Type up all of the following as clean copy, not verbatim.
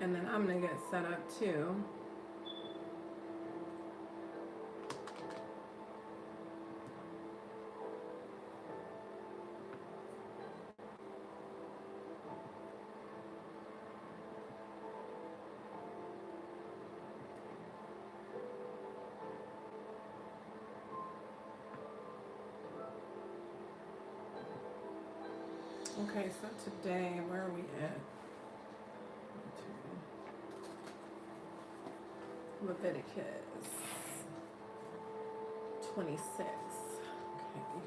And then I'm going to get set up too. Okay, so today, where are we at? Leviticus 26. Okay.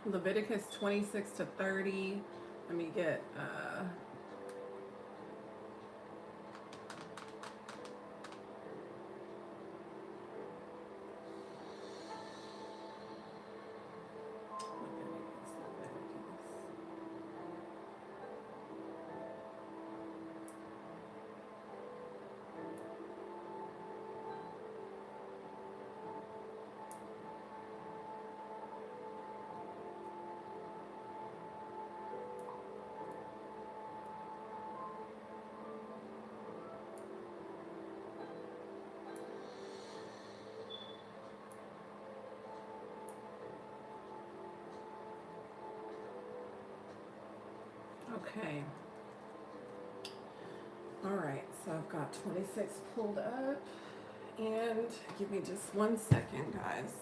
Leviticus 26 to 30. Let me get Leviticus. Okay. All right, so I've got 26 pulled up, and give me just 1 second, guys.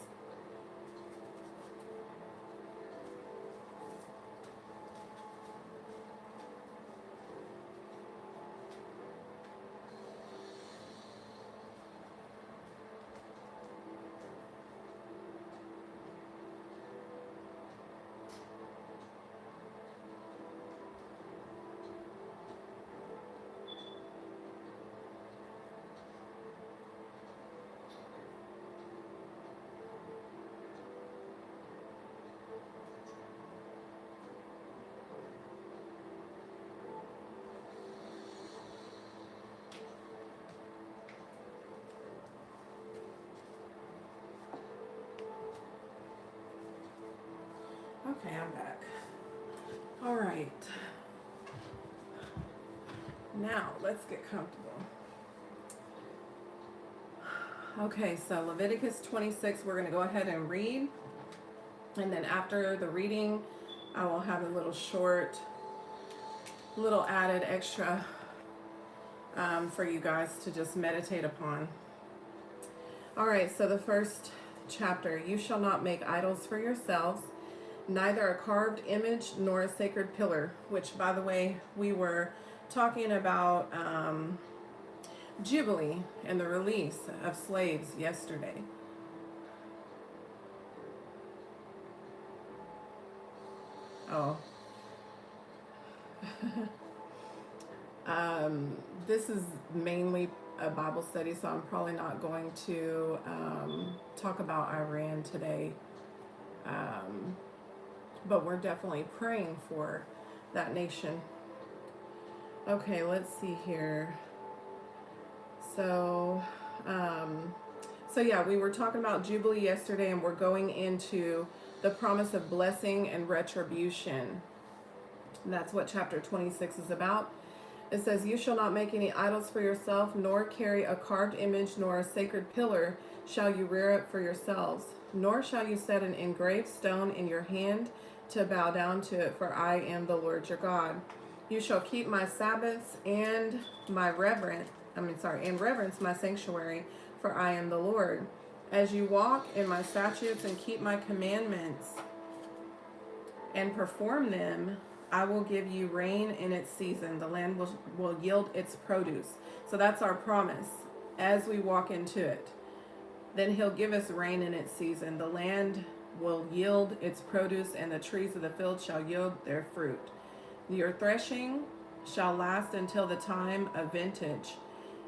Okay, I'm back. All right. Now, let's get comfortable. Okay, so Leviticus 26, we're going to go ahead and read. And then after the reading, I will have a little short, little added extra for you guys to just meditate upon. All right, so the first chapter, you shall not make idols for yourselves, neither a carved image nor a sacred pillar, which, by the way, we were talking about Jubilee and the release of slaves yesterday. Oh. This is mainly a Bible study, so I'm probably not going to talk about Iran today. But we're definitely praying for that nation. Okay, let's see here. So yeah, we were talking about Jubilee yesterday, and we're going into the promise of blessing and retribution. And that's what chapter 26 is about. It says, you shall not make any idols for yourself, nor carry a carved image, nor a sacred pillar shall you rear up for yourselves, nor shall you set an engraved stone in your hand to bow down to it, for I am the Lord your God. You shall keep my Sabbaths and reverence my sanctuary, for I am the Lord. As you walk in my statutes and keep my commandments and perform them, I will give you rain in its season. The land will yield its produce. So that's our promise as we walk into it. Then he'll give us rain in its season. The land will yield its produce, and the trees of the field shall yield their fruit. Your threshing shall last until the time of vintage,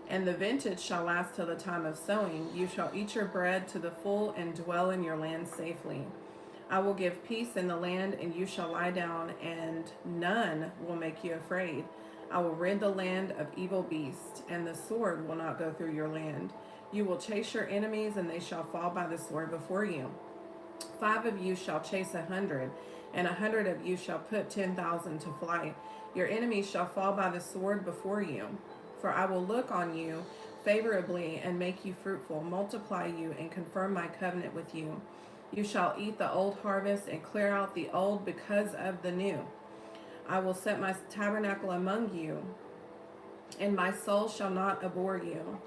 and the vintage shall last till the time of sowing. You shall eat your bread to the full and dwell in your land safely. I will give peace in the land, and you shall lie down, and none will make you afraid. I will rid the land of evil beasts, and the sword will not go through your land. You will chase your enemies, and they shall fall by the sword before you. 5 of you shall chase 100, and 100 of you shall put 10,000 to flight. Your enemies shall fall by the sword before you. For I will look on you favorably and make you fruitful, multiply you, and confirm my covenant with you. You shall eat the old harvest and clear out the old because of the new. I will set my tabernacle among you, and my soul shall not abhor you.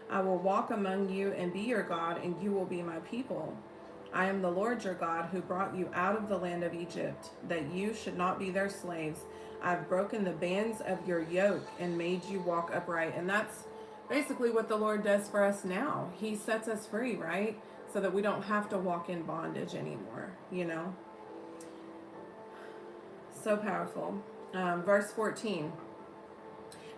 I will walk among you and be your God, and you will be my people. I am the Lord your God who brought you out of the land of Egypt, that you should not be their slaves. I've broken the bands of your yoke and made you walk upright. And that's basically what the Lord does for us now. He sets us free, right? So that we don't have to walk in bondage anymore, you know? So powerful. Verse 14.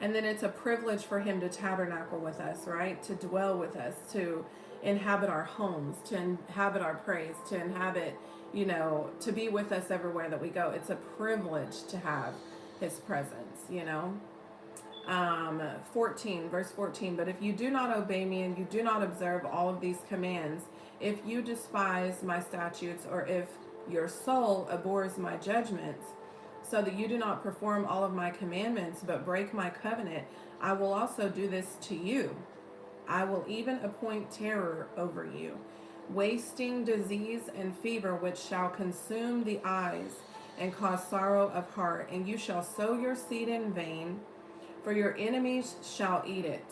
And then it's a privilege for him to tabernacle with us, right? To dwell with us, to inhabit our homes, to inhabit our praise, to inhabit, you know, to be with us everywhere that we go. It's a privilege to have his presence, you know. 14, verse 14. But if you do not obey me and you do not observe all of these commands, if you despise my statutes, or if your soul abhors my judgments, so that you do not perform all of my commandments, but break my covenant, I will also do this to you. I will even appoint terror over you, wasting, disease, and fever, which shall consume the eyes and cause sorrow of heart. And you shall sow your seed in vain, for your enemies shall eat it.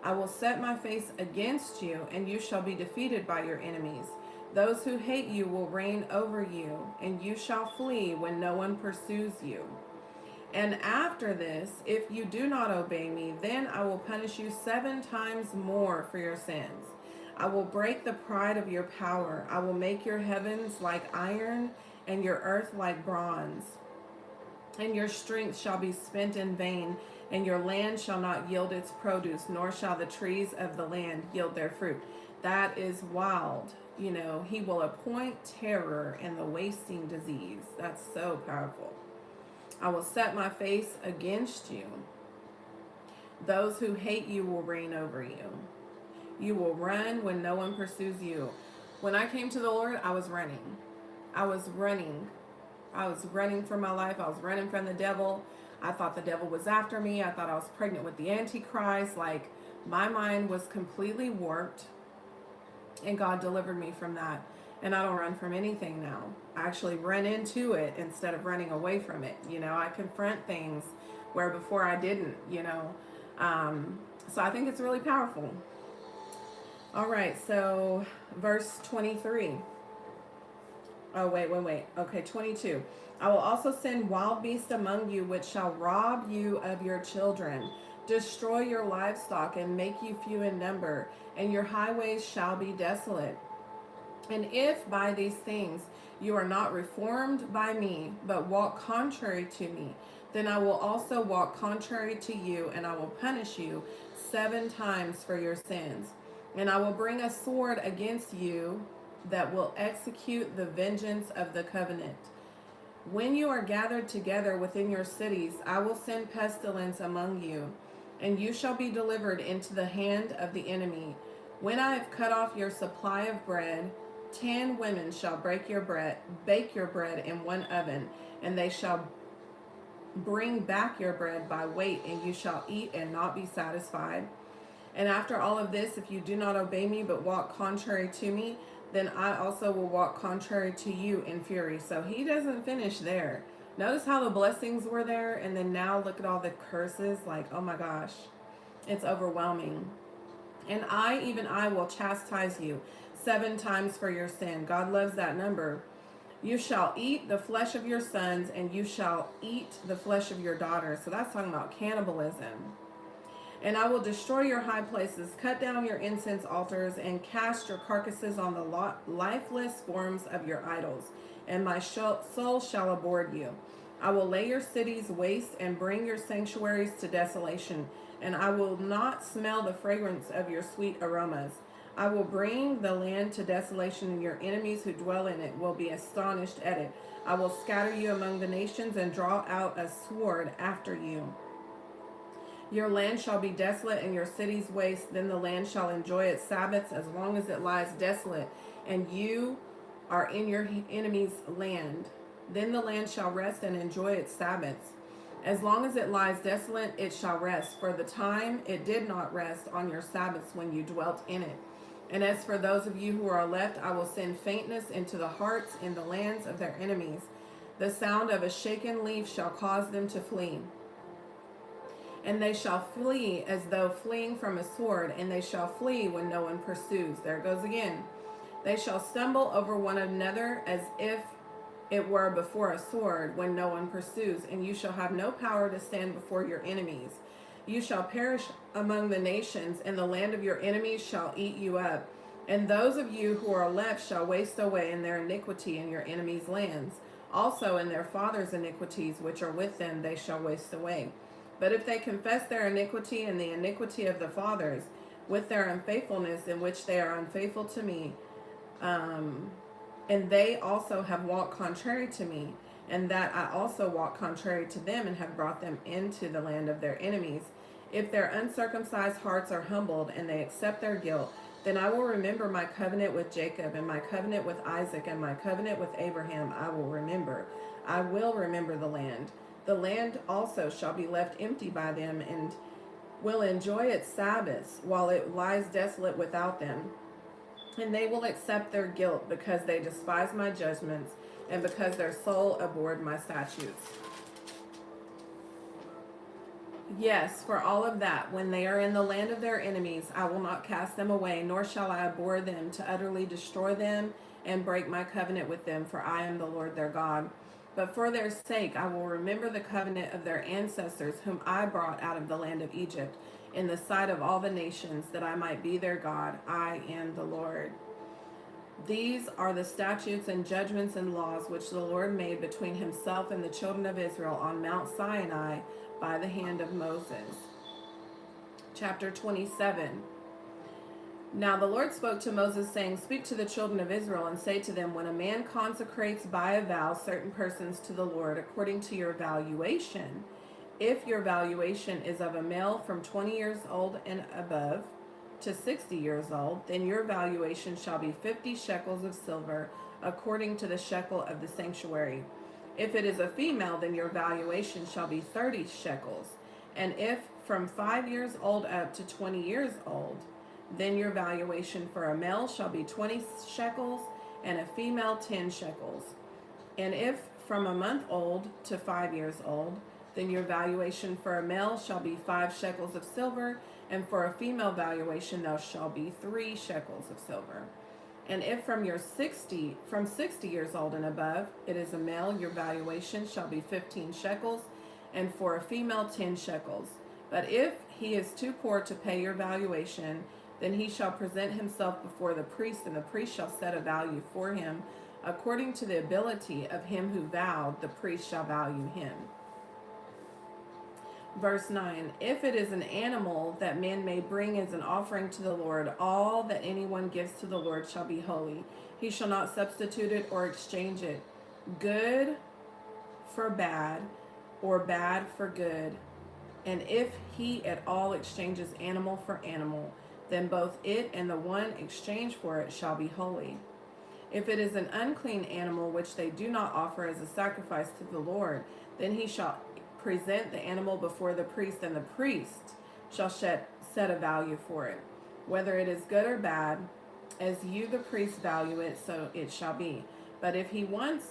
I will set my face against you, and you shall be defeated by your enemies. Those who hate you will reign over you, and you shall flee when no one pursues you. And after this, if you do not obey me, then I will punish you 7 times more for your sins. I will break the pride of your power. I will make your heavens like iron and your earth like bronze. And your strength shall be spent in vain, and your land shall not yield its produce, nor shall the trees of the land yield their fruit. That is wild. You know, he will appoint terror and the wasting disease. That's so powerful. I will set my face against you. Those who hate you will reign over you. You will run when no one pursues you. When I came to the Lord, I was running. I was running. I was running for my life. I was running from the devil. I thought the devil was after me. I thought I was pregnant with the Antichrist. Like, my mind was completely warped. And God delivered me from that. And I don't run from anything now. I actually run into it instead of running away from it. You know, I confront things where before I didn't, you know. So I think it's really powerful. All right, so verse 23. Oh, wait. Okay, 22. I will also send wild beasts among you, which shall rob you of your children, destroy your livestock, and make you few in number, and your highways shall be desolate. And if by these things you are not reformed by me, but walk contrary to me, then I will also walk contrary to you, and I will punish you 7 times for your sins. And I will bring a sword against you that will execute the vengeance of the covenant. When you are gathered together within your cities, I will send pestilence among you, and you shall be delivered into the hand of the enemy. When I have cut off your supply of bread, 10 women shall bake your bread in one oven, and they shall bring back your bread by weight, and you shall eat and not be satisfied. And after all of this, if you do not obey me but walk contrary to me, then I also will walk contrary to you in fury. So he doesn't finish there. Notice how the blessings were there, and then now look at all the curses. Like, oh my gosh, it's overwhelming. And even I will chastise you 7 times for your sin. God loves that number. You shall eat the flesh of your sons, and you shall eat the flesh of your daughters. So that's talking about cannibalism. And I will destroy your high places, cut down your incense altars, and cast your carcasses on the lifeless forms of your idols. And my soul shall abhor you. I will lay your cities waste and bring your sanctuaries to desolation. And I will not smell the fragrance of your sweet aromas. I will bring the land to desolation, and your enemies who dwell in it will be astonished at it. I will scatter you among the nations and draw out a sword after you. Your land shall be desolate and your cities waste. Then the land shall enjoy its Sabbaths as long as it lies desolate. And you are in your enemy's land. Then the land shall rest and enjoy its Sabbaths. As long as it lies desolate, it shall rest, for the time it did not rest on your Sabbaths when you dwelt in it. And as for those of you who are left, I will send faintness into the hearts in the lands of their enemies. The sound of a shaken leaf shall cause them to flee. And they shall flee as though fleeing from a sword, and they shall flee when no one pursues. There it goes again. They shall stumble over one another as if it were before a sword when no one pursues, and you shall have no power to stand before your enemies. You shall perish among the nations, and the land of your enemies shall eat you up. And those of you who are left shall waste away in their iniquity in your enemies' lands. Also in their fathers' iniquities which are with them they shall waste away. But if they confess their iniquity and the iniquity of the fathers, with their unfaithfulness in which they are unfaithful to me, and they also have walked contrary to me, and that I also walked contrary to them and have brought them into the land of their enemies, if their uncircumcised hearts are humbled and they accept their guilt, then I will remember my covenant with Jacob and my covenant with Isaac and my covenant with Abraham I will remember. I will remember the land. The land also shall be left empty by them and will enjoy its Sabbaths while it lies desolate without them. And they will accept their guilt because they despise my judgments and because their soul abhorred my statutes. Yes, for all of that, when they are in the land of their enemies, I will not cast them away, nor shall I abhor them to utterly destroy them and break my covenant with them, for I am the Lord their God. But for their sake I will remember the covenant of their ancestors, whom I brought out of the land of Egypt, in the sight of all the nations, that I might be their God. I am the Lord. These are the statutes and judgments and laws which the Lord made between himself and the children of Israel on Mount Sinai by the hand of Moses. Chapter 27. Now the Lord spoke to Moses, saying, Speak to the children of Israel and say to them, when a man consecrates by a vow certain persons to the Lord according to your valuation, if your valuation is of a male from 20 years old and above to 60 years old, then your valuation shall be 50 shekels of silver, according to the shekel of the sanctuary. If it is a female, then your valuation shall be 30 shekels. And if from 5 years old up to 20 years old, then your valuation for a male shall be 20 shekels, and a female 10 shekels. And if from a month old to 5 years old, then your valuation for a male shall be 5 shekels of silver, and for a female valuation there shall be 3 shekels of silver. And if from 60 years old and above, it is a male, your valuation shall be 15 shekels, and for a female 10 shekels. But if he is too poor to pay your valuation, then he shall present himself before the priest, and the priest shall set a value for him. According to the ability of him who vowed, the priest shall value him. Verse 9, if it is an animal that men may bring as an offering to the Lord, all that anyone gives to the Lord shall be holy. He shall not substitute it or exchange it, good for bad, or bad for good. And if he at all exchanges animal for animal, then both it and the one exchanged for it shall be holy. If it is an unclean animal which they do not offer as a sacrifice to the Lord, then he shall present the animal before the priest, and the priest shall set a value for it. Whether it is good or bad, as you the priest value it, so it shall be. But if he wants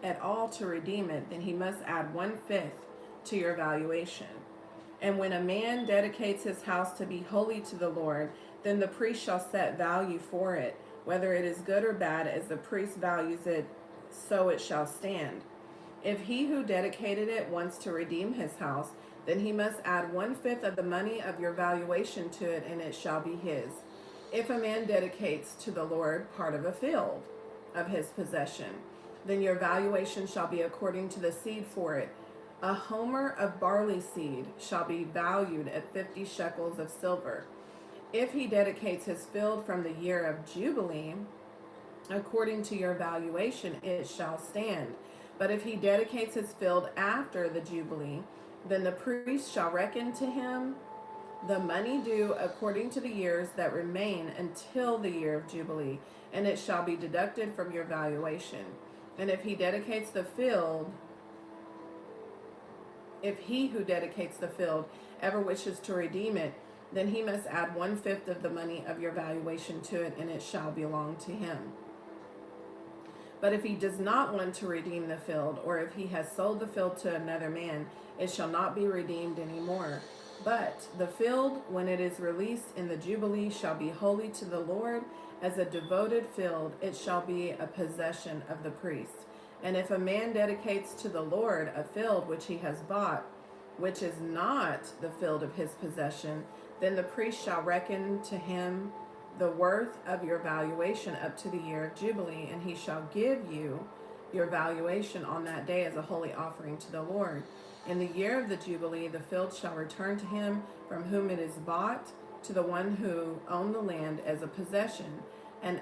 at all to redeem it, then he must add 1/5 to your valuation. And when a man dedicates his house to be holy to the Lord, then the priest shall set value for it. Whether it is good or bad, as the priest values it, so it shall stand. If he who dedicated it wants to redeem his house, then he must add 1/5 of the money of your valuation to it, and it shall be his. If a man dedicates to the Lord part of a field of his possession, then your valuation shall be according to the seed for it. A homer of barley seed shall be valued at 50 shekels of silver. If he dedicates his field from the year of Jubilee, according to your valuation, it shall stand. But if he dedicates his field after the Jubilee, then the priest shall reckon to him the money due according to the years that remain until the year of Jubilee, and it shall be deducted from your valuation. And if he dedicates the field, if he who dedicates the field ever wishes to redeem it, then he must add 1/5 of the money of your valuation to it, and it shall belong to him. But if he does not want to redeem the field, or if he has sold the field to another man, it shall not be redeemed any more. But the field, when it is released in the Jubilee, shall be holy to the Lord. As a devoted field, it shall be a possession of the priest. And if a man dedicates to the Lord a field which he has bought, which is not the field of his possession, then the priest shall reckon to him the worth of your valuation up to the year of Jubilee, and he shall give you your valuation on that day as a holy offering to the Lord. In the year of the Jubilee, the field shall return to him from whom it is bought, to the one who owned the land as a possession, and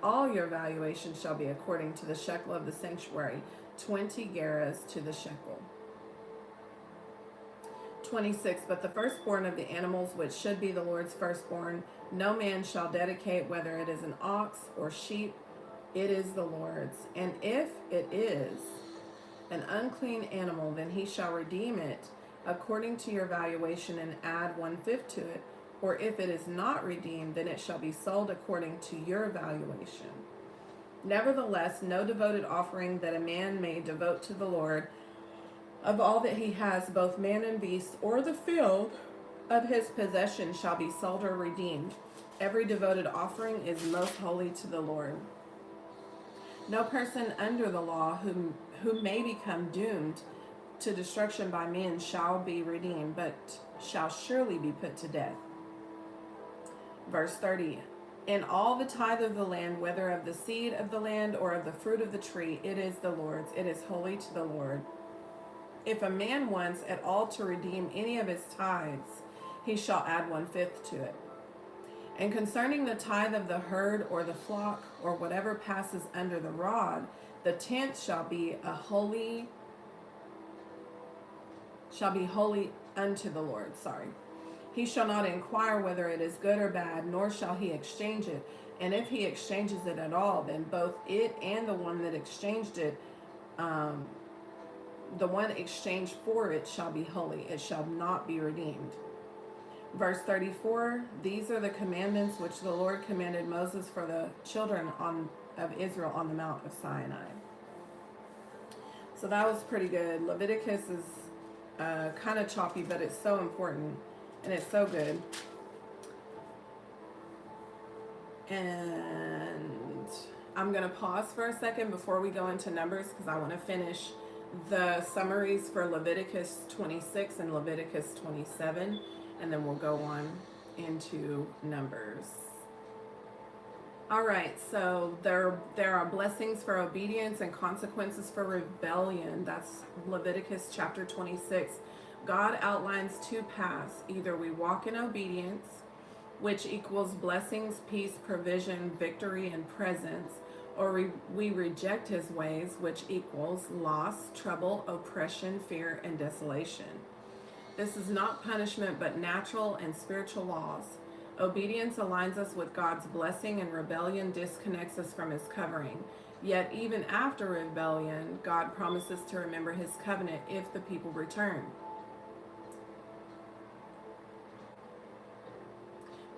all your valuation shall be according to the shekel of the sanctuary, 20 gerahs to the shekel. 26. But the firstborn of the animals, which should be the Lord's firstborn, no man shall dedicate, whether it is an ox or sheep, it is the Lord's. And if it is an unclean animal, then he shall redeem it according to your valuation and add 1/5 to it. Or if it is not redeemed, then it shall be sold according to your valuation. Nevertheless, no devoted offering that a man may devote to the Lord of all that he has, both man and beast, or the field of his possession, shall be sold or redeemed. Every devoted offering is most holy to the Lord. No person under the law who may become doomed to destruction by men shall be redeemed, but shall surely be put to death. Verse 30. In all the tithe of the land, whether of the seed of the land or of the fruit of the tree, it is the Lord's. It is holy to the Lord. If a man wants at all to redeem any of his tithes, he shall add 1/5 to it. And concerning the tithe of the herd or the flock or whatever passes under the rod, the tenth shall be holy unto the Lord. He shall not inquire whether it is good or bad, nor shall he exchange it. And if he exchanges it at all, then both it and the one that exchanged it, the one exchanged for it, shall be holy. It shall not be redeemed. Verse 34, these are the commandments which the Lord commanded Moses for the children of Israel on the Mount of Sinai. So that was pretty good. Leviticus is kind of choppy, but it's so important and it's so good. And I'm going to pause for a second before we go into Numbers, because I want to finish the summaries for Leviticus 26 and Leviticus 27, and then we'll go on into Numbers. All right, so there are blessings for obedience and consequences for rebellion. That's Leviticus chapter 26. God outlines two paths. Either we walk in obedience, which equals blessings, peace, provision, victory, and presence, or we reject his ways, which equals loss, trouble, oppression, fear, and desolation. This is not punishment, but natural and spiritual laws. Obedience aligns us with God's blessing, and rebellion disconnects us from his covering. Yet even after rebellion, God promises to remember his covenant if the people return.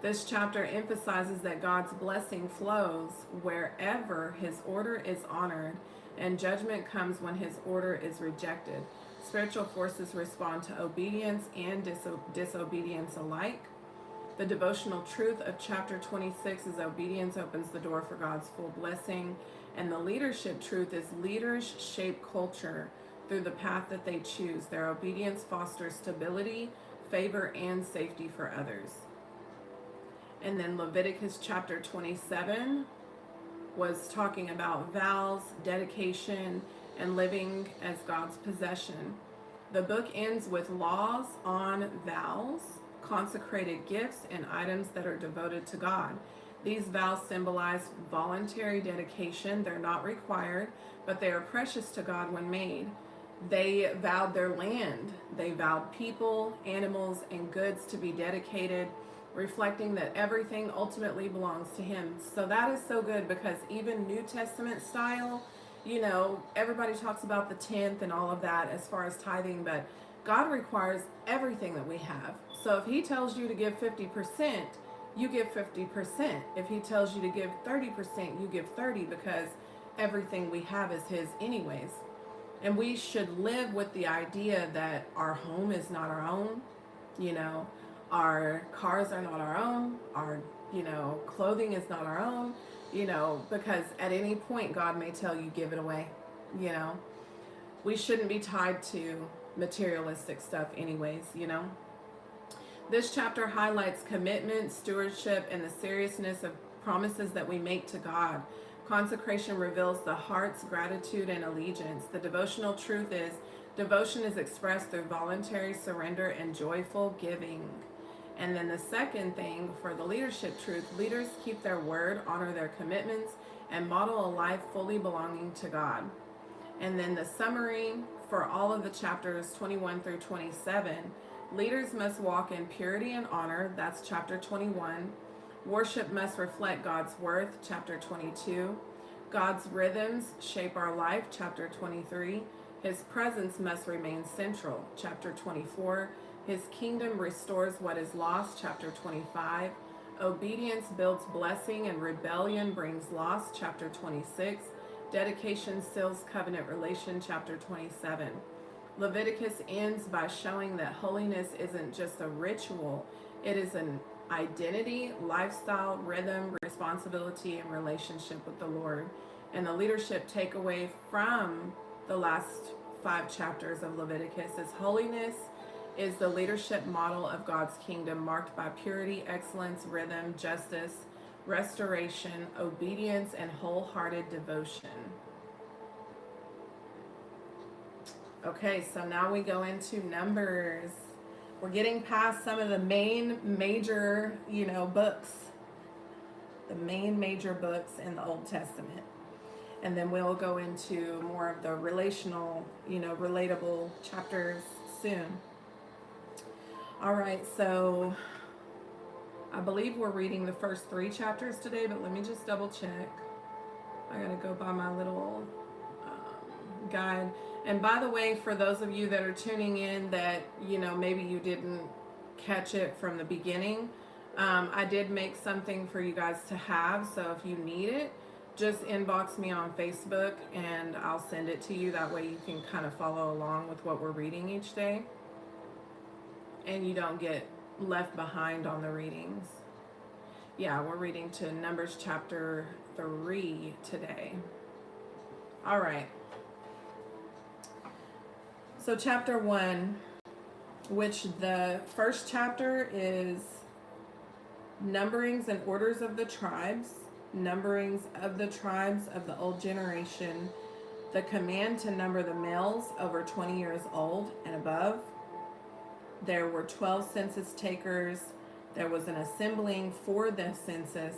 This chapter emphasizes that God's blessing flows wherever his order is honored, and judgment comes when his order is rejected. Spiritual forces respond to obedience and disobedience alike. The devotional truth of chapter 26 is obedience opens the door for God's full blessing, and the leadership truth is leaders shape culture through the path that they choose. Their obedience fosters stability, favor, and safety for others. And then Leviticus chapter 27 was talking about vows, dedication, and living as God's possession. The book ends with laws on vows, consecrated gifts, and items that are devoted to God. These vows symbolize voluntary dedication. They're not required, but they are precious to God when made. They vowed their land. They vowed people, animals, and goods to be dedicated, reflecting that everything ultimately belongs to him. So that is so good, because even New Testament style, everybody talks about the 10th and all of that as far as tithing, but God requires everything that we have. So if he tells you to give 50%, you give 50%. If he tells you to give 30%, you give 30, because everything we have is his anyways. And we should live with the idea that our home is not our own, our cars are not our own, our, clothing is not our own, because at any point God may tell you, give it away. We shouldn't be tied to materialistic stuff anyways. This chapter highlights commitment, stewardship, and the seriousness of promises that we make to God. Consecration reveals the heart's gratitude and allegiance. The devotional truth is, devotion is expressed through voluntary surrender and joyful giving. And then the second thing for the leadership truth, leaders keep their word, honor their commitments, and model a life fully belonging to God. And then the summary for all of the chapters 21 through 27, leaders must walk in purity and honor. That's chapter 21. Worship must reflect God's worth, chapter 22. God's rhythms shape our life, chapter 23. His presence must remain central, chapter 24. His kingdom restores what is lost, chapter 25. Obedience builds blessing and rebellion brings loss, chapter 26. Dedication seals covenant relation, chapter 27. Leviticus ends by showing that holiness isn't just a ritual, it is an identity, lifestyle, rhythm, responsibility, and relationship with the Lord. And the leadership takeaway from the last 5 chapters of Leviticus is holiness is the leadership model of God's kingdom, marked by purity, excellence, rhythm, justice, restoration, obedience, and wholehearted devotion. Okay, so now we go into Numbers. We're getting past some of the major, books, the main major books in the Old Testament. And then we'll go into more of the relational, relatable chapters soon. All right, so I believe we're reading the first 3 chapters today, but let me just double check. I gotta go by my little guide. And by the way, for those of you that are tuning in that, maybe you didn't catch it from the beginning, I did make something for you guys to have. So if you need it, just inbox me on Facebook and I'll send it to you. That way you can kind of follow along with what we're reading each day. And you don't get left behind on the readings. Yeah, we're reading to Numbers chapter 3 today. All right. So chapter 1, which the first chapter is numberings and orders of the tribes, numberings of the tribes of the old generation, the command to number the males over 20 years old and above. There were 12 census takers. There was an assembling for the census,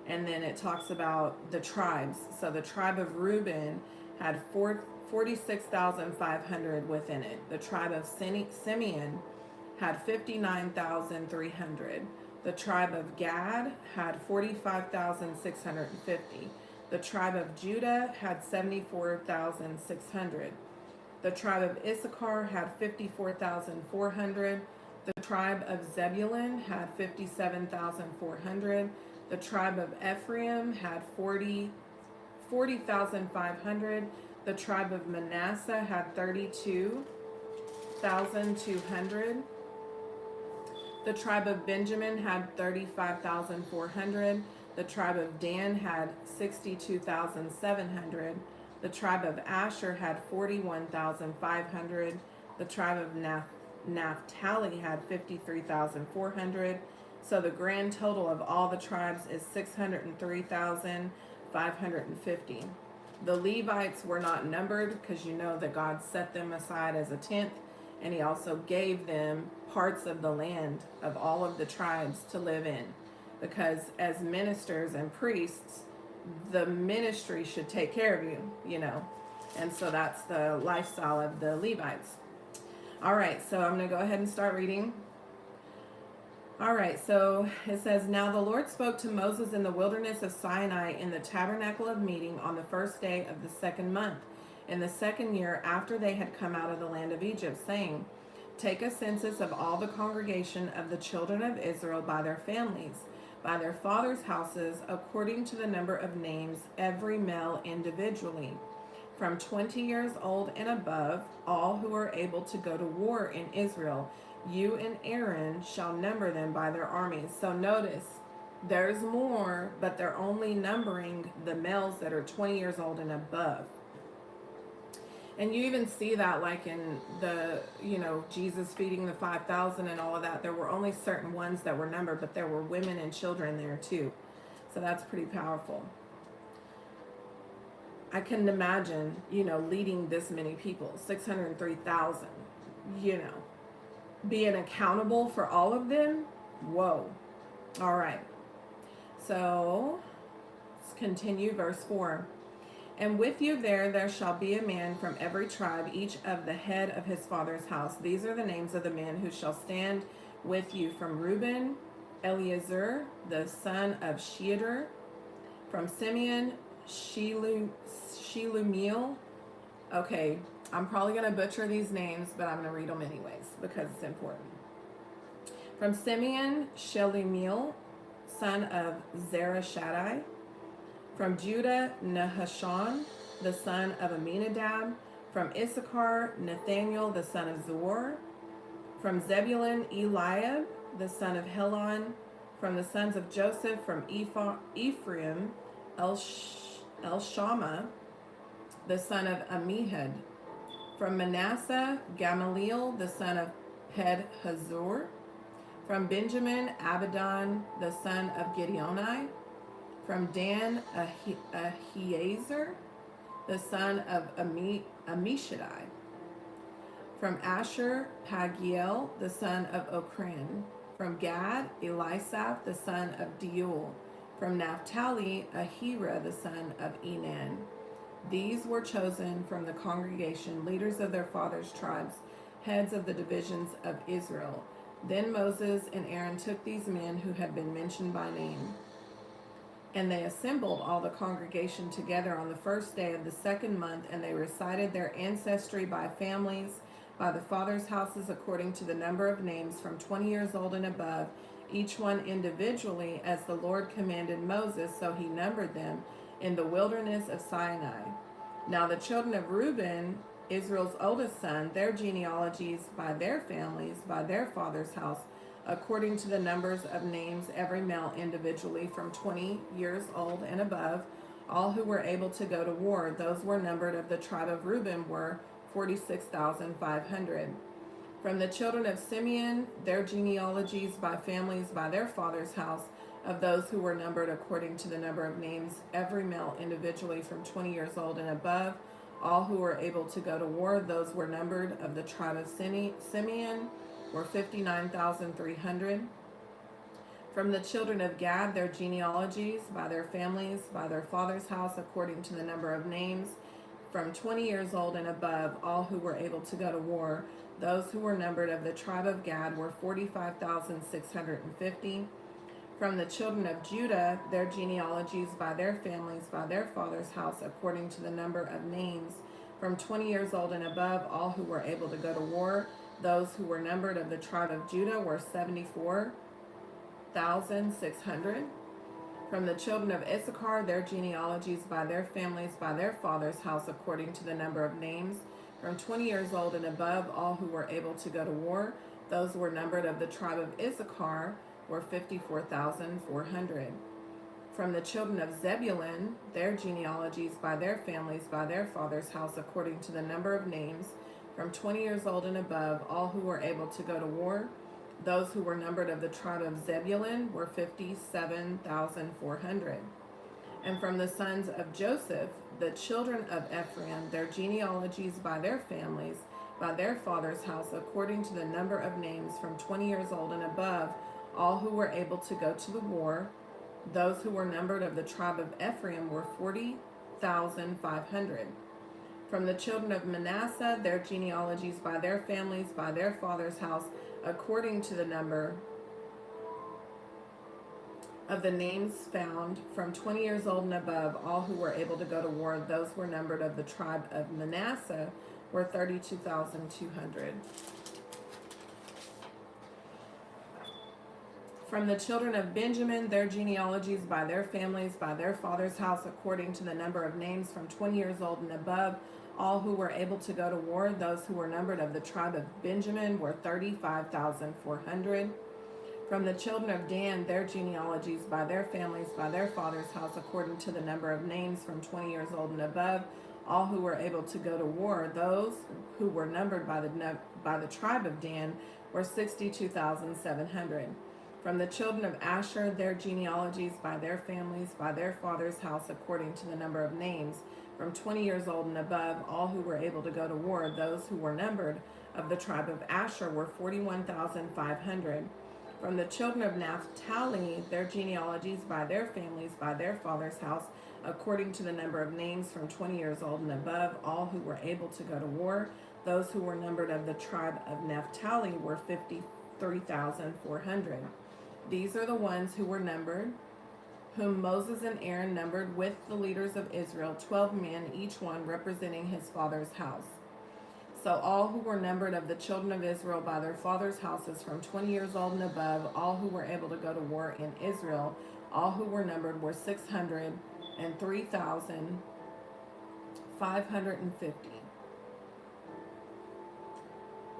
and then it talks about the tribes. So the tribe of Reuben had 46,500 within it. The tribe of Simeon had 59,300. The tribe of Gad had 45,650. The tribe of Judah had 74,600. The tribe of Issachar had 54,400. The tribe of Zebulun had 57,400. The tribe of Ephraim had 40,500. The tribe of Manasseh had 32,200. The tribe of Benjamin had 35,400. The tribe of Dan had 62,700. The tribe of Asher had 41,500. The tribe of Naphtali had 53,400. So the grand total of all the tribes is 603,550. The Levites were not numbered because you know that God set them aside as a tenth, and he also gave them parts of the land of all of the tribes to live in, because as ministers and priests, the ministry should take care of you, And so that's the lifestyle of the Levites. All right, so I'm going to go ahead and start reading. All right, so it says, Now the Lord spoke to Moses in the wilderness of Sinai in the tabernacle of meeting on the first day of the second month, in the second year after they had come out of the land of Egypt, saying, Take a census of all the congregation of the children of Israel by their families, by their fathers' houses, according to the number of names, every male individually, from 20 years old and above, all who are able to go to war in Israel. You and Aaron shall number them by their armies. So notice, there's more, but they're only numbering the males that are 20 years old and above. And you even see that like in the, Jesus feeding the 5,000 and all of that. There were only certain ones that were numbered, but there were women and children there too. So that's pretty powerful. I can imagine, leading this many people, 603,000, being accountable for all of them. Whoa. All right. So let's continue verse 4. And with you there shall be a man from every tribe, each of the head of his father's house. These are the names of the men who shall stand with you. From Reuben, Eleazar, the son of Sheater. From Simeon, Shelumiel. Okay, I'm probably going to butcher these names, but I'm going to read them anyways because it's important. From Simeon, Shelumiel, son of Zerashadai. From Judah, Nahashon, the son of Aminadab. From Issachar, Nathaniel, the son of Zor. From Zebulun, Eliab, the son of Helon. From the sons of Joseph, from Ephraim, Elshama, the son of Ammihud. From Manasseh, Gamaliel, the son of Pedhazur. From Benjamin, Abidan, the son of Gideoni. From Dan, Ahiezer, the son of Ammishaddai. From Asher, Pagiel, the son of Okran. From Gad, Elisaph, the son of Deuel. From Naphtali, Ahira, the son of Enan. These were chosen from the congregation, leaders of their fathers' tribes, heads of the divisions of Israel. Then Moses and Aaron took these men who had been mentioned by name, and they assembled all the congregation together on the first day of the second month, and they recited their ancestry by families, by the fathers' houses, according to the number of names, from 20 years old and above, each one individually, as the Lord commanded Moses. So he numbered them in the wilderness of Sinai. Now the children of Reuben, Israel's oldest son, their genealogies by their families, by their father's house, according to the numbers of names, every male individually, from 20 years old and above, all who were able to go to war. Those were numbered of the tribe of Reuben were 46,500. From the children of Simeon, their genealogies by families, by their father's house, of those who were numbered according to the number of names, every male individually from 20 years old and above, all who were able to go to war. Those were numbered of the tribe of Simeon were 59,300. From the children of Gad, their genealogies by their families, by their father's house, according to the number of names, from 20 years old and above, all who were able to go to war. Those who were numbered of the tribe of Gad were 45,650. From the children of Judah, their genealogies by their families, by their father's house, according to the number of names, from 20 years old and above, all who were able to go to war. Those who were numbered of the tribe of Judah were 74,600. From the children of Issachar, their genealogies by their families, by their father's house, according to the number of names, from 20 years old and above, all who were able to go to war. Those were numbered of the tribe of Issachar were 54,400. From the children of Zebulun, their genealogies by their families, by their father's house, according to the number of names, from 20 years old and above, all who were able to go to war. Those who were numbered of the tribe of Zebulun were 57,400. And from the sons of Joseph, the children of Ephraim, their genealogies by their families, by their father's house, according to the number of names, from 20 years old and above, all who were able to go to the war. Those who were numbered of the tribe of Ephraim were 40,500. From the children of Manasseh, their genealogies by their families, by their father's house, according to the number of the names found, from 20 years old and above, all who were able to go to war, those were numbered of the tribe of Manasseh, were 32,200. From the children of Benjamin, their genealogies by their families, by their father's house, according to the number of names, from 20 years old and above, all who were able to go to war, those who were numbered of the tribe of Benjamin, were 35,400. From the children of Dan, their genealogies by their families, by their father's house, according to the number of names, from 20 years old and above, all who were able to go to war, those who were numbered by the tribe of Dan, were 62,700. From the children of Asher, their genealogies by their families, by their father's house, according to the number of names, from 20 years old and above, all who were able to go to war, those who were numbered of the tribe of Asher, were 41,500. From the children of Naphtali, their genealogies by their families, by their father's house, according to the number of names, from 20 years old and above, all who were able to go to war, those who were numbered of the tribe of Naphtali, were 53,400. These are the ones who were numbered, whom Moses and Aaron numbered with the leaders of Israel, 12 men, each one representing his father's house. So all who were numbered of the children of Israel by their father's houses, from 20 years old and above, all who were able to go to war in Israel, all who were numbered were 603,550.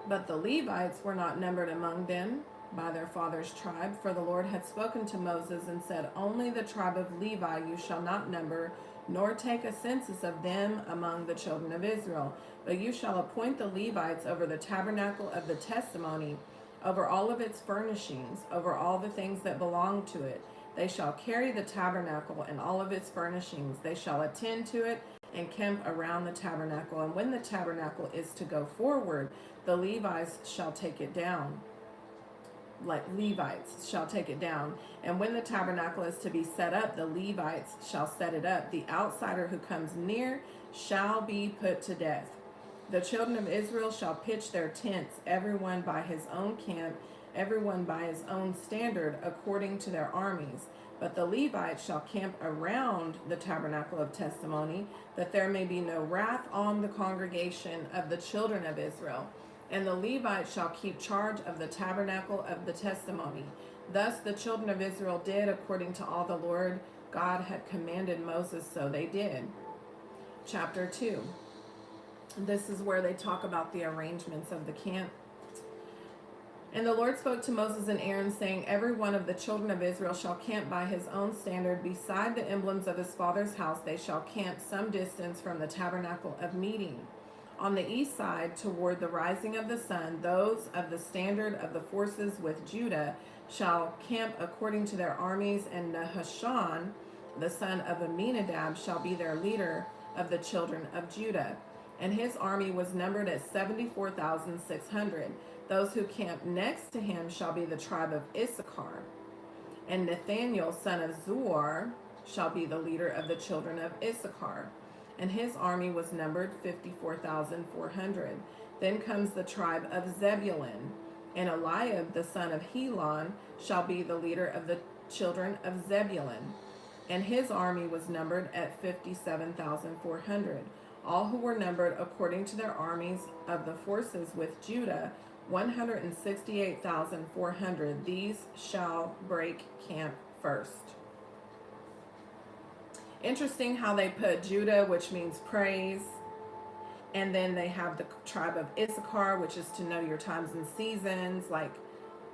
But the Levites were not numbered among them by their father's tribe, for the Lord had spoken to Moses and said, only the tribe of Levi you shall not number, nor take a census of them among the children of Israel. But you shall appoint the Levites over the tabernacle of the testimony, over all of its furnishings, over all the things that belong to it. They shall carry the tabernacle and all of its furnishings. They shall attend to it and camp around the tabernacle. And when the tabernacle is to go forward, the Levites shall take it down. Levites shall take it down. And when the tabernacle is to be set up, the Levites shall set it up. The outsider who comes near shall be put to death. The children of Israel shall pitch their tents, everyone by his own camp, everyone by his own standard, according to their armies. But the Levites shall camp around the tabernacle of testimony, that there may be no wrath on the congregation of the children of Israel. And the Levites shall keep charge of the tabernacle of the testimony. Thus the children of Israel did according to all the Lord God had commanded Moses, so they did. Chapter 2. This is where they talk about the arrangements of the camp. And the Lord spoke to Moses and Aaron, saying, every one of the children of Israel shall camp by his own standard. Beside the emblems of his father's house, they shall camp some distance from the tabernacle of meeting. On the east side, toward the rising of the sun, those of the standard of the forces with Judah shall camp according to their armies, and Nahashon, the son of Amminadab, shall be their leader of the children of Judah. And his army was numbered at 74,600. Those who camp next to him shall be the tribe of Issachar. And Nathaniel, son of Zuar, shall be the leader of the children of Issachar. And his army was numbered 54,400. Then comes the tribe of Zebulun, and Eliab the son of Helon shall be the leader of the children of Zebulun. And his army was numbered at 57,400. All who were numbered according to their armies of the forces with Judah, 168,400. These shall break camp first. Interesting how they put Judah, which means praise, and then they have the tribe of Issachar, which is to know your times and seasons. Like,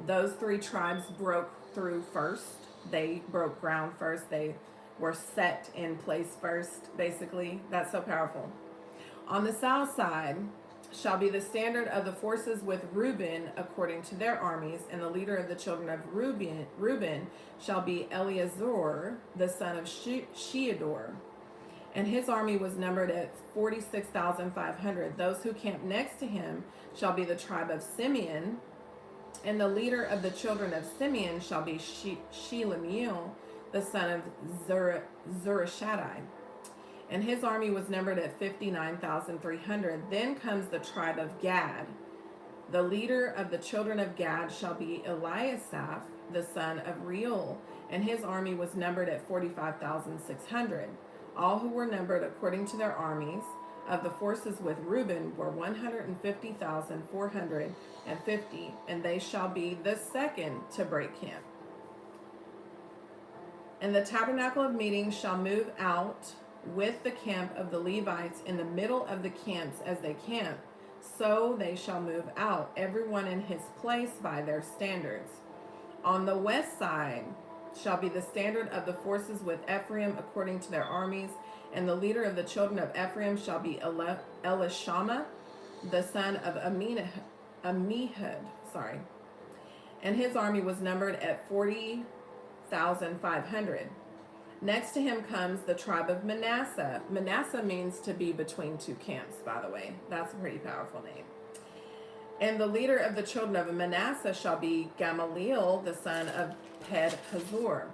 those three tribes broke through first. They broke ground first. They were set in place first, basically. That's so powerful. On the south side shall be the standard of the forces with Reuben according to their armies, and the leader of the children of Reuben shall be Eleazar, the son of Sheador. And his army was numbered at 46,500. Those who camp next to him shall be the tribe of Simeon, and the leader of the children of Simeon shall be Shelemiel, the son of Zurishaddai. and his army was numbered at 59,300. Then comes the tribe of Gad. The leader of the children of Gad shall be Eliasaph, the son of Reuel, and his army was numbered at 45,600. All who were numbered according to their armies of the forces with Reuben were 150,450, and they shall be the second to break camp. And the tabernacle of meeting shall move out with the camp of the Levites in the middle of the camps as they camp. So they shall move out, everyone in his place by their standards. On the west side shall be the standard of the forces with Ephraim according to their armies, and the leader of the children of Ephraim shall be Elishama, the son of Amihud, and his army was numbered at 40,500. Next to him comes the tribe of Manasseh. Manasseh means to be between two camps, by the way. That's a pretty powerful name. And the leader of the children of Manasseh shall be Gamaliel, the son of Pedhazur.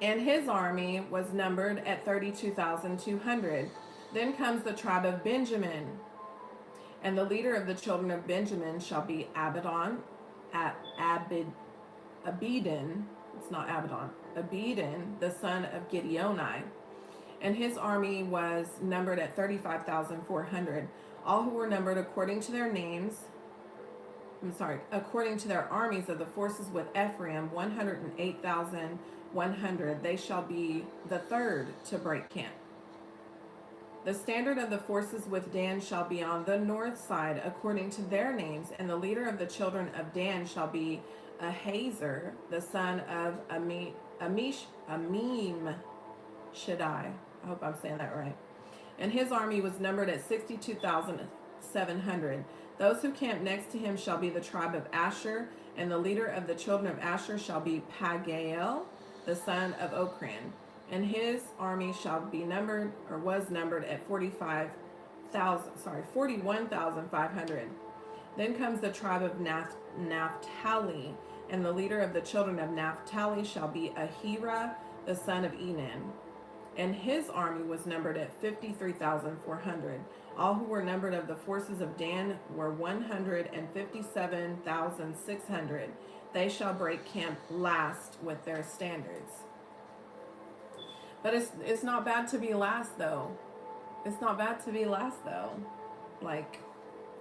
And his army was numbered at 32,200. Then comes the tribe of Benjamin. And the leader of the children of Benjamin shall be Abidin. It's not Abaddon. Abidin, the son of Gideoni, and his army was numbered at 35,400. All who were numbered according to their according to their armies of the forces with Ephraim, 108,100. They shall be the third to break camp. The standard of the forces with Dan shall be on the north side according to their names, and the leader of the children of Dan shall be Ahazir, the son of Amim Shaddai. I hope I'm saying that right. And his army was numbered at 62,700. Those who camp next to him shall be the tribe of Asher, and the leader of the children of Asher shall be Pagael, the son of Okran. And his army shall be numbered, or was numbered at 41,500. Then comes the tribe of Naphtali, and the leader of the children of Naphtali shall be Ahira, the son of Enan. And his army was numbered at 53,400. All who were numbered of the forces of Dan were 157,600. They shall break camp last with their standards. But it's not bad to be last, though. It's not bad to be last, though. Like,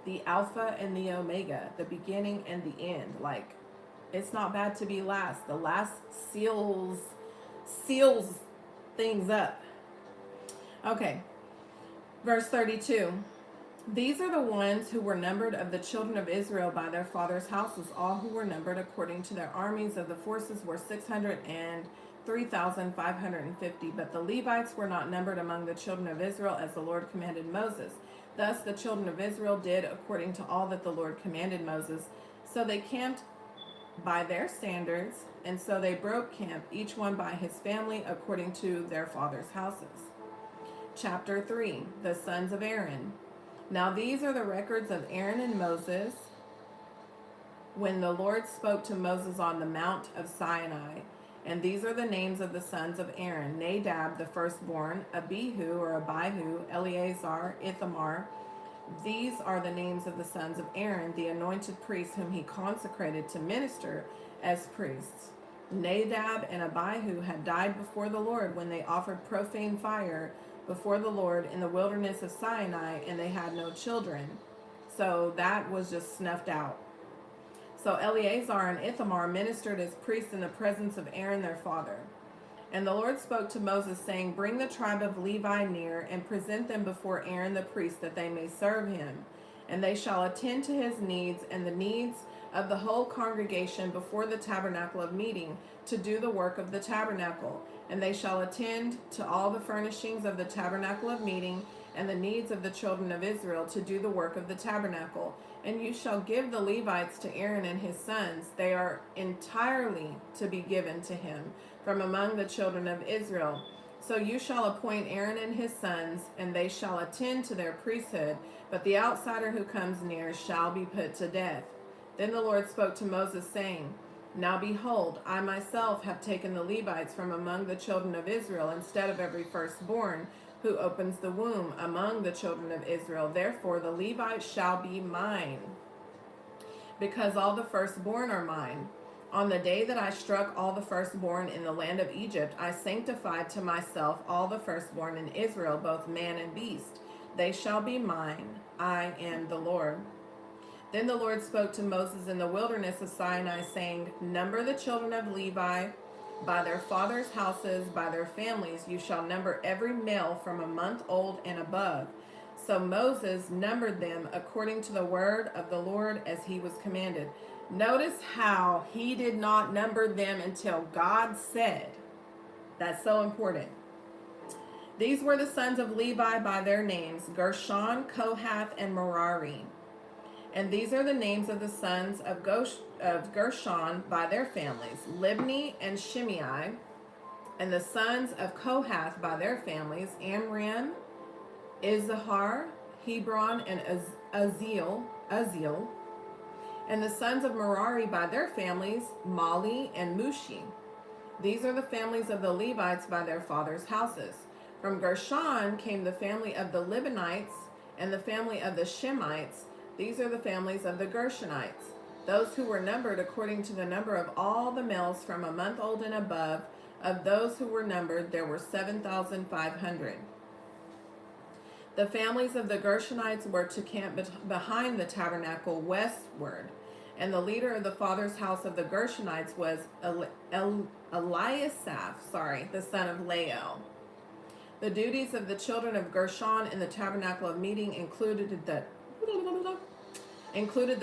the Alpha and the Omega, the beginning and the end. Like, it's not bad to be last. The last seals things up. Okay, verse 32. These are the ones who were numbered of the children of Israel by their fathers' houses. All who were numbered according to their armies of the forces were 603,550. But the Levites were not numbered among the children of Israel as the Lord commanded Moses. Thus the children of Israel did according to all that the Lord commanded Moses. So they camped by their standards, and so they broke camp, each one by his family, according to their fathers' houses. Chapter 3, the sons of Aaron. Now these are the records of Aaron and Moses when the Lord spoke to Moses on the Mount of Sinai. And these are the names of the sons of Aaron: Nadab, the firstborn, Abihu, Eleazar, Ithamar. These are the names of the sons of Aaron, the anointed priests whom he consecrated to minister as priests. Nadab and Abihu had died before the Lord when they offered profane fire before the Lord in the wilderness of Sinai, and they had no children. So that was just snuffed out. So Eleazar and Ithamar ministered as priests in the presence of Aaron their father. And the Lord spoke to Moses, saying, Bring the tribe of Levi near, and present them before Aaron the priest, that they may serve him. And they shall attend to his needs and the needs of the whole congregation before the tabernacle of meeting, to do the work of the tabernacle. And they shall attend to all the furnishings of the tabernacle of meeting, and the needs of the children of Israel, to do the work of the tabernacle. And you shall give the Levites to Aaron and his sons. They are entirely to be given to him from among the children of Israel. So you shall appoint Aaron and his sons, and they shall attend to their priesthood, but the outsider who comes near shall be put to death. Then the Lord spoke to Moses, saying, Now behold, I myself have taken the Levites from among the children of Israel instead of every firstborn who opens the womb among the children of Israel. Therefore the Levites shall be mine, because all the firstborn are mine. On the day that I struck all the firstborn in the land of Egypt, I sanctified to myself all the firstborn in Israel, both man and beast. They shall be mine. I am the Lord. Then the Lord spoke to Moses in the wilderness of Sinai, saying, Number the children of Levi by their fathers' houses, by their families. You shall number every male from a month old and above. So Moses numbered them according to the word of the Lord as he was commanded. Notice how he did not number them until God said. That's so important. These were the sons of Levi by their names, Gershon, Kohath, and Merari. And these are the names of the sons of Gershon by their families, Libni and Shimei. And the sons of Kohath by their families, Amram, Izahar, Hebron, and Uzziel. And the sons of Merari by their families, Mali and Mushi. These are the families of the Levites by their fathers' houses. From Gershon came the family of the Libanites and the family of the Shemites. These are the families of the Gershonites. Those who were numbered according to the number of all the males from a month old and above, of those who were numbered, there were 7,500. The families of the Gershonites were to camp behind the tabernacle westward. And the leader of the father's house of the Gershonites was Eliasaph, the son of Lael. The duties of the children of Gershon in the tabernacle of meeting included the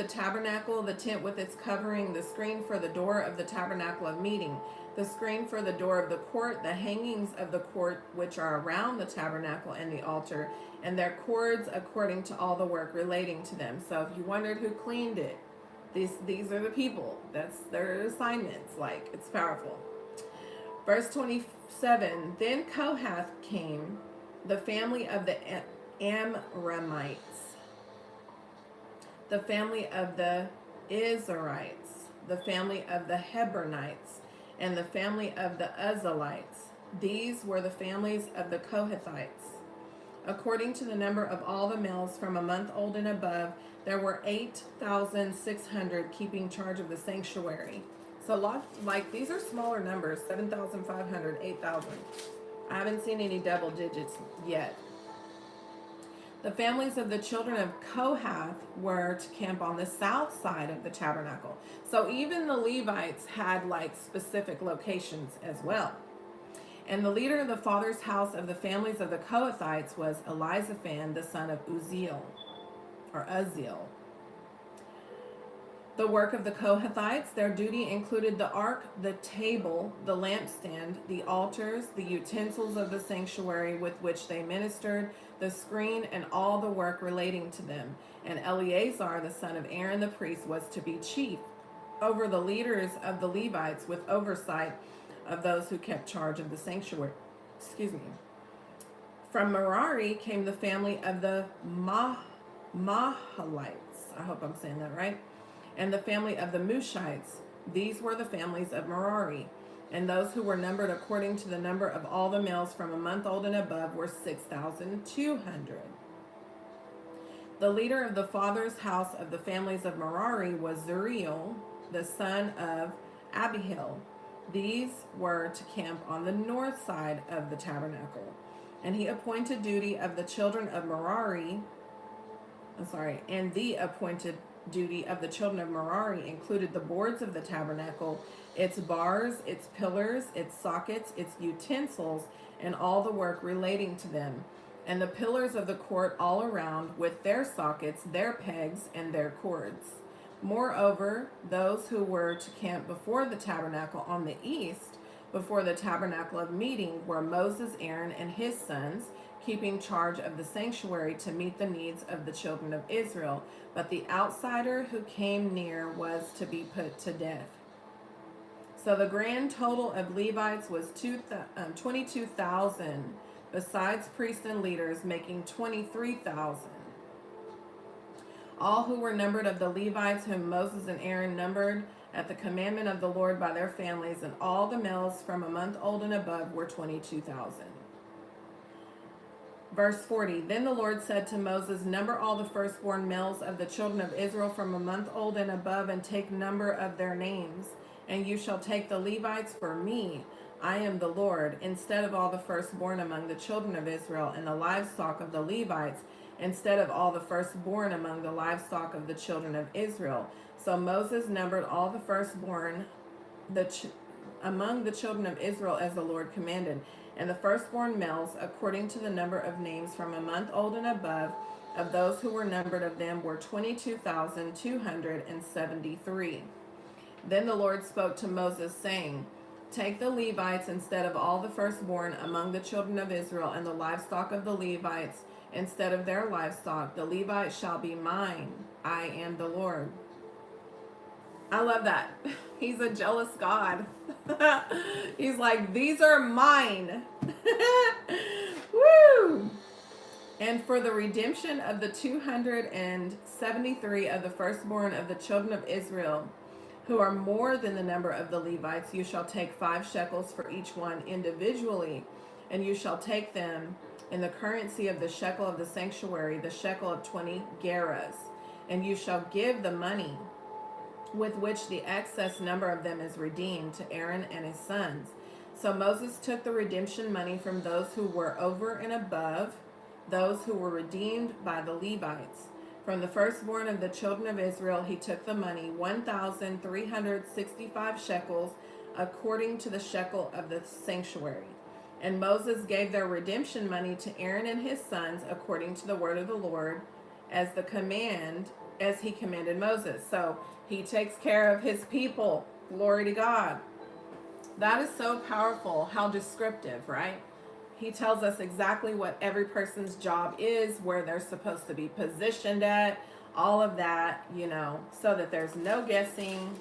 tabernacle, the tent with its covering, the screen for the door of the tabernacle of meeting, the screen for the door of the court, the hangings of the court which are around the tabernacle and the altar, and their cords according to all the work relating to them. So if you wondered who cleaned it, these are the people. That's their assignments. Like, it's powerful. Verse 27, Then Kohath came, the family of the Amramites, the family of the Izharites, the family of the Hebronites, and the family of the Uzzielites. These were the families of the Kohathites. According to the number of all the males from a month old and above, there were 8,600 keeping charge of the sanctuary. So these are smaller numbers, 7,500, 8,000. I haven't seen any double digits yet. The families of the children of Kohath were to camp on the south side of the tabernacle. So even the Levites had specific locations as well. And the leader of the father's house of the families of the Kohathites was Elizaphan, the son of Uzziel. The work of the Kohathites, their duty included the ark, the table, the lampstand, the altars, the utensils of the sanctuary with which they ministered, the screen, and all the work relating to them. And Eleazar, the son of Aaron the priest, was to be chief over the leaders of the Levites with oversight of those who kept charge of the sanctuary. From Merari came the family of the Mahalites. I hope I'm saying that right. And the family of the Mushites. These were the families of Merari. And those who were numbered according to the number of all the males from a month old and above were 6,200. The leader of the father's house of the families of Merari was Zuriel, the son of Abihail. These were to camp on the north side of the tabernacle. And he appointed duty of the children of Merari, and the appointed duty of the children of Merari included the boards of the tabernacle, its bars, its pillars, its sockets, its utensils, and all the work relating to them, and the pillars of the court all around with their sockets, their pegs, and their cords. Moreover, those who were to camp before the tabernacle on the east, before the tabernacle of meeting, were Moses, Aaron, and his sons, keeping charge of the sanctuary to meet the needs of the children of Israel. But the outsider who came near was to be put to death. So the grand total of Levites was 22,000, besides priests and leaders, making 23,000. All who were numbered of the Levites whom Moses and Aaron numbered at the commandment of the Lord by their families, and all the males from a month old and above were 22,000. Verse 40, Then the Lord said to Moses, Number all the firstborn males of the children of Israel from a month old and above, and take number of their names. And you shall take the Levites for me. I am the Lord, instead of all the firstborn among the children of Israel, and the livestock of the Levites, instead of all the firstborn among the livestock of the children of Israel. So Moses numbered all the firstborn among the children of Israel as the Lord commanded. And the firstborn males, according to the number of names from a month old and above, of those who were numbered of them, were 22,273. Then the Lord spoke to Moses, saying, Take the Levites instead of all the firstborn among the children of Israel, and the livestock of the Levites instead of their livestock. The Levites shall be mine. I am the Lord. I love that. He's a jealous God. He's like, these are mine. Woo! And for the redemption of the 273 of the firstborn of the children of Israel, who are more than the number of the Levites, you shall take 5 shekels for each one individually, and you shall take them in the currency of the shekel of the sanctuary, the shekel of 20 gerahs, and you shall give the money with which the excess number of them is redeemed to Aaron and his sons. So Moses took the redemption money from those who were over and above those who were redeemed by the Levites. From the firstborn of the children of Israel, he took the money, 1,365 shekels, according to the shekel of the sanctuary. And Moses gave their redemption money to Aaron and his sons, according to the word of the Lord, as he commanded Moses. So he takes care of his people. Glory to God. That is so powerful. How descriptive, right? He tells us exactly what every person's job is, where they're supposed to be positioned at, all of that, so that there's no guessing.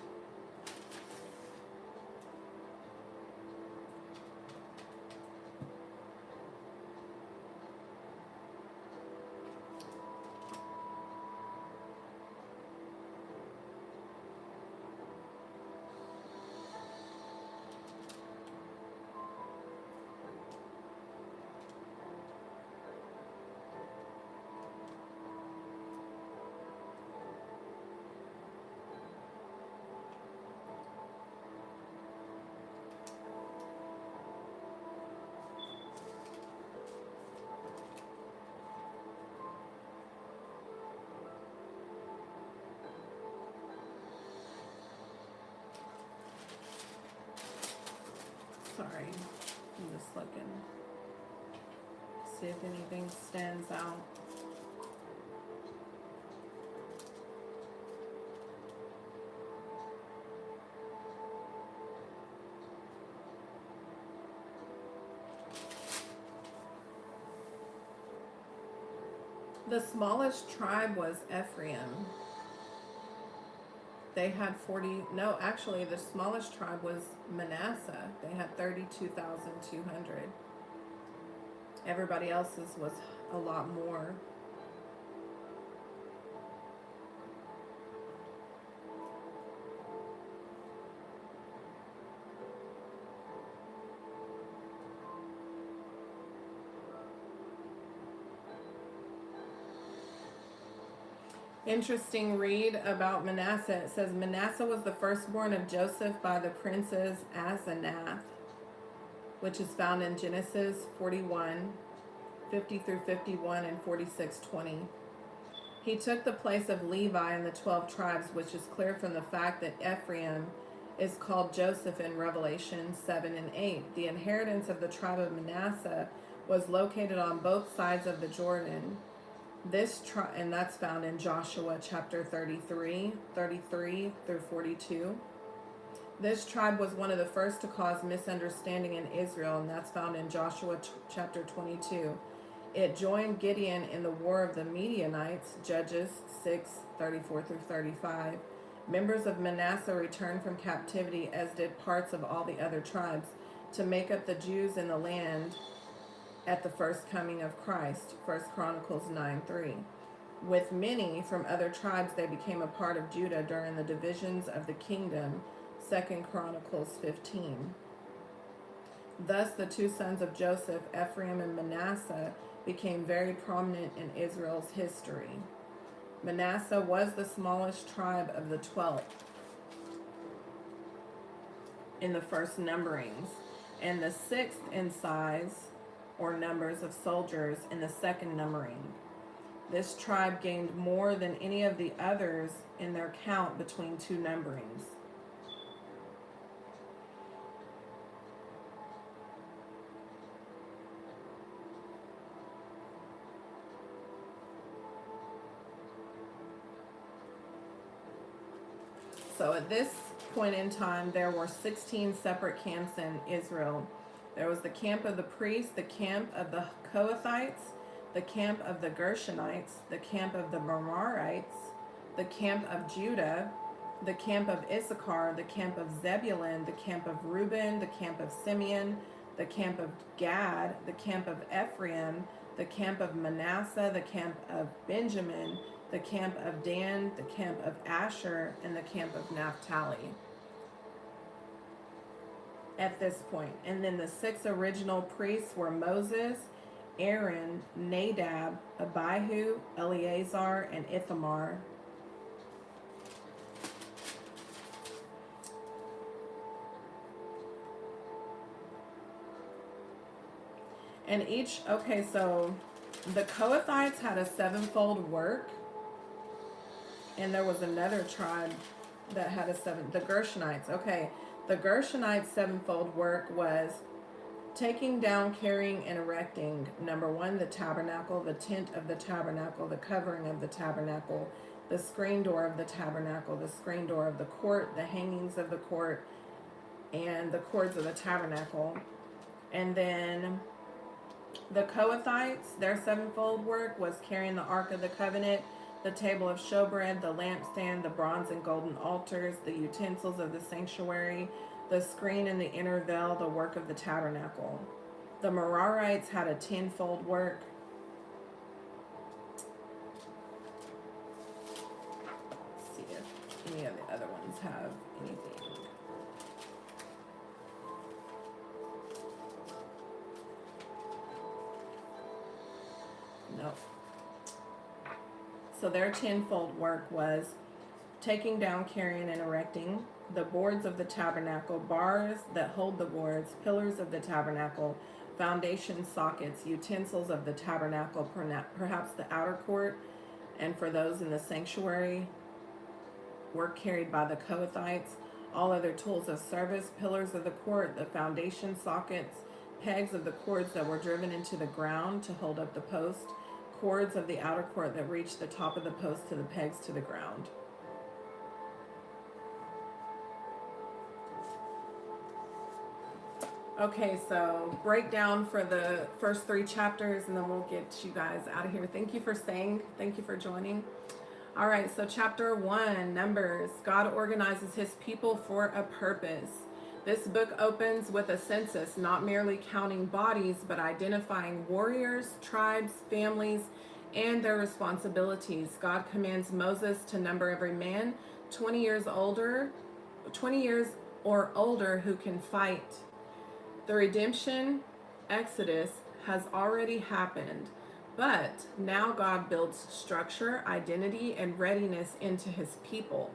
Sorry, I'm just looking. See if anything stands out. The smallest tribe was Ephraim. They had the smallest tribe was Manasseh. They had 32,200. Everybody else's was a lot more. Interesting read about Manasseh. It says Manasseh was the firstborn of Joseph by the princes Asenath, which is found in Genesis 41, 50 through 51 and 46:20. He took the place of Levi in the 12 tribes, which is clear from the fact that Ephraim is called Joseph in Revelation 7 and 8. The inheritance of the tribe of Manasseh was located on both sides of the Jordan. And that's found in Joshua chapter 33 through 42. This tribe was one of the first to cause misunderstanding in Israel, and that's found in Joshua chapter 22. It joined Gideon in the war of the Midianites, Judges 6, 34 through 35. Members of Manasseh returned from captivity, as did parts of all the other tribes, to make up the Jews in the land at the first coming of Christ, 1 Chronicles 9:3. With many from other tribes, they became a part of Judah during the divisions of the kingdom. 2 Chronicles 15. Thus, the two sons of Joseph, Ephraim and Manasseh, became very prominent in Israel's history. Manasseh was the smallest tribe of the 12 in the first numberings, and the sixth in size, or numbers of soldiers, in the second numbering. This tribe gained more than any of the others in their count between two numberings. So at this point in time, there were 16 separate camps in Israel. There was the camp of the priests, the camp of the Kohathites, the camp of the Gershonites, the camp of the Merarites, the camp of Judah, the camp of Issachar, the camp of Zebulun, the camp of Reuben, the camp of Simeon, the camp of Gad, the camp of Ephraim, the camp of Manasseh, the camp of Benjamin, the camp of Dan, the camp of Asher, and the camp of Naphtali. At this point. And then the six original priests were Moses, Aaron, Nadab, Abihu, Eleazar, and Ithamar. And each, okay, so the Kohathites had a sevenfold work. And there was another tribe that had the Gershonites. Okay, the Gershonites' sevenfold work was taking down, carrying, and erecting. Number one, the tabernacle, the tent of the tabernacle, the covering of the tabernacle, the screen door of the tabernacle, the screen door of the court, the hangings of the court, and the cords of the tabernacle. And then the Kohathites, their sevenfold work was carrying the Ark of the Covenant, the table of showbread, the lampstand, the bronze and golden altars, the utensils of the sanctuary, the screen and the inner veil, the work of the tabernacle. The Merarites had a tenfold work. Let's see if any of the other ones have anything. Nope. So their tenfold work was taking down, carrying, and erecting the boards of the tabernacle, bars that hold the boards, pillars of the tabernacle, foundation sockets, utensils of the tabernacle, perhaps the outer court, and for those in the sanctuary, work carried by the Kohathites, all other tools of service, pillars of the court, the foundation sockets, pegs of the cords that were driven into the ground to hold up the post, cords of the outer court that reached the top of the post to the pegs to the ground. Okay, so breakdown for the first 3 chapters, and then we'll get you guys out of here. Thank you for staying. Thank you for joining. All right, so chapter 1, Numbers. God organizes his people for a purpose. This book opens with a census, not merely counting bodies, but identifying warriors, tribes, families, and their responsibilities. God commands Moses to number every man 20 years or older who can fight. The redemption, Exodus, has already happened, but now God builds structure, identity, and readiness into his people.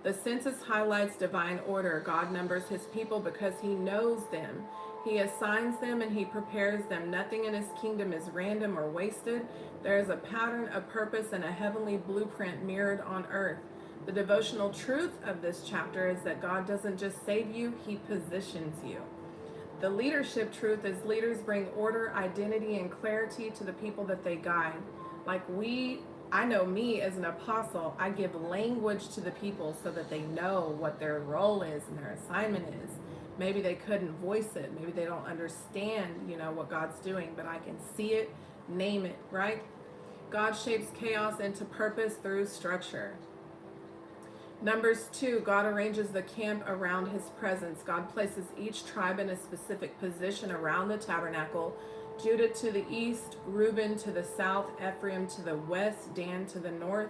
The census highlights divine order. God numbers his people because he knows them. He assigns them and he prepares them. Nothing in his kingdom is random or wasted. There is a pattern, a purpose, and a heavenly blueprint mirrored on earth. The devotional truth of this chapter is that God doesn't just save you, he positions you. The leadership truth is leaders bring order, identity, and clarity to the people that they guide. I know me as an apostle, I give language to the people so that they know what their role is and their assignment is. Maybe they couldn't voice it. Maybe they don't understand, what God's doing, but I can see it, name it, right? God shapes chaos into purpose through structure. Numbers 2, God arranges the camp around his presence. God places each tribe in a specific position around the tabernacle Judah to the east, Reuben to the south, Ephraim to the west, Dan to the north.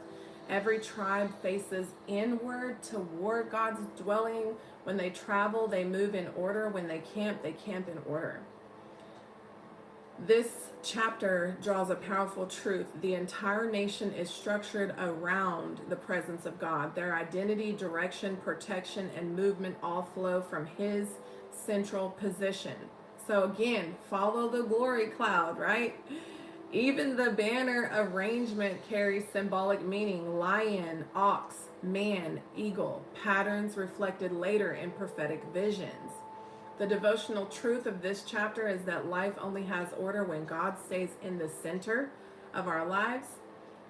Every tribe faces inward toward God's dwelling. When they travel, they move in order. When they camp in order. This chapter draws a powerful truth. The entire nation is structured around the presence of God. Their identity, direction, protection, and movement all flow from His central position. So again, follow the glory cloud, right? Even the banner arrangement carries symbolic meaning: lion, ox, man, eagle, patterns reflected later in prophetic visions. The devotional truth of this chapter is that life only has order when God stays in the center of our lives.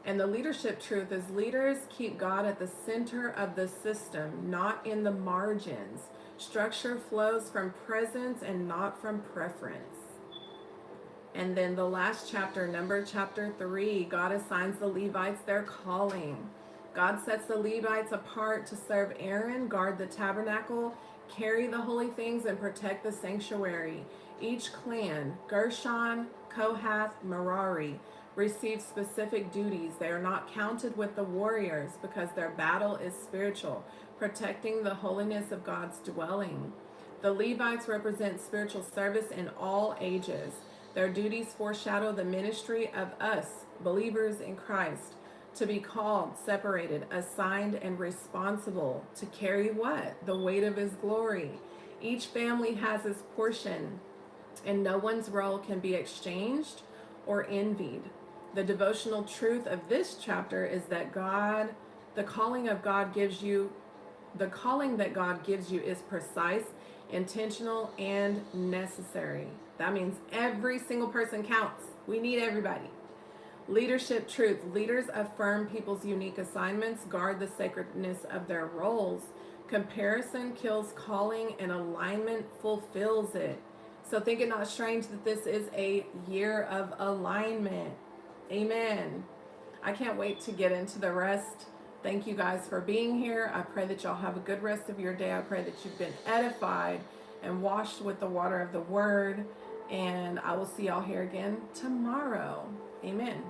And the leadership truth is leaders keep God at the center of the system, not in the margins. Structure flows from presence and not from preference. And then the last chapter, Numbers chapter 3, God assigns the Levites their calling. God sets the Levites apart to serve Aaron, guard the tabernacle, carry the holy things, and protect the sanctuary. Each clan, Gershon, Kohath, Merari, receive specific duties. They are not counted with the warriors because their battle is spiritual, protecting the holiness of God's dwelling. The Levites represent spiritual service in all ages. Their duties foreshadow the ministry of us, believers in Christ, to be called, separated, assigned, and responsible to carry what? The weight of His glory. Each family has its portion, and no one's role can be exchanged or envied. The devotional truth of this chapter is that the calling that God gives you is precise, intentional, and necessary. That means every single person counts. We need everybody. Leadership truth. Leaders affirm people's unique assignments, guard the sacredness of their roles. Comparison kills calling, and alignment fulfills it. So think it not strange that this is a year of alignment. Amen. I can't wait to get into the rest. Thank you guys for being here. I pray that y'all have a good rest of your day. I pray that you've been edified and washed with the water of the word. And I will see y'all here again tomorrow. Amen.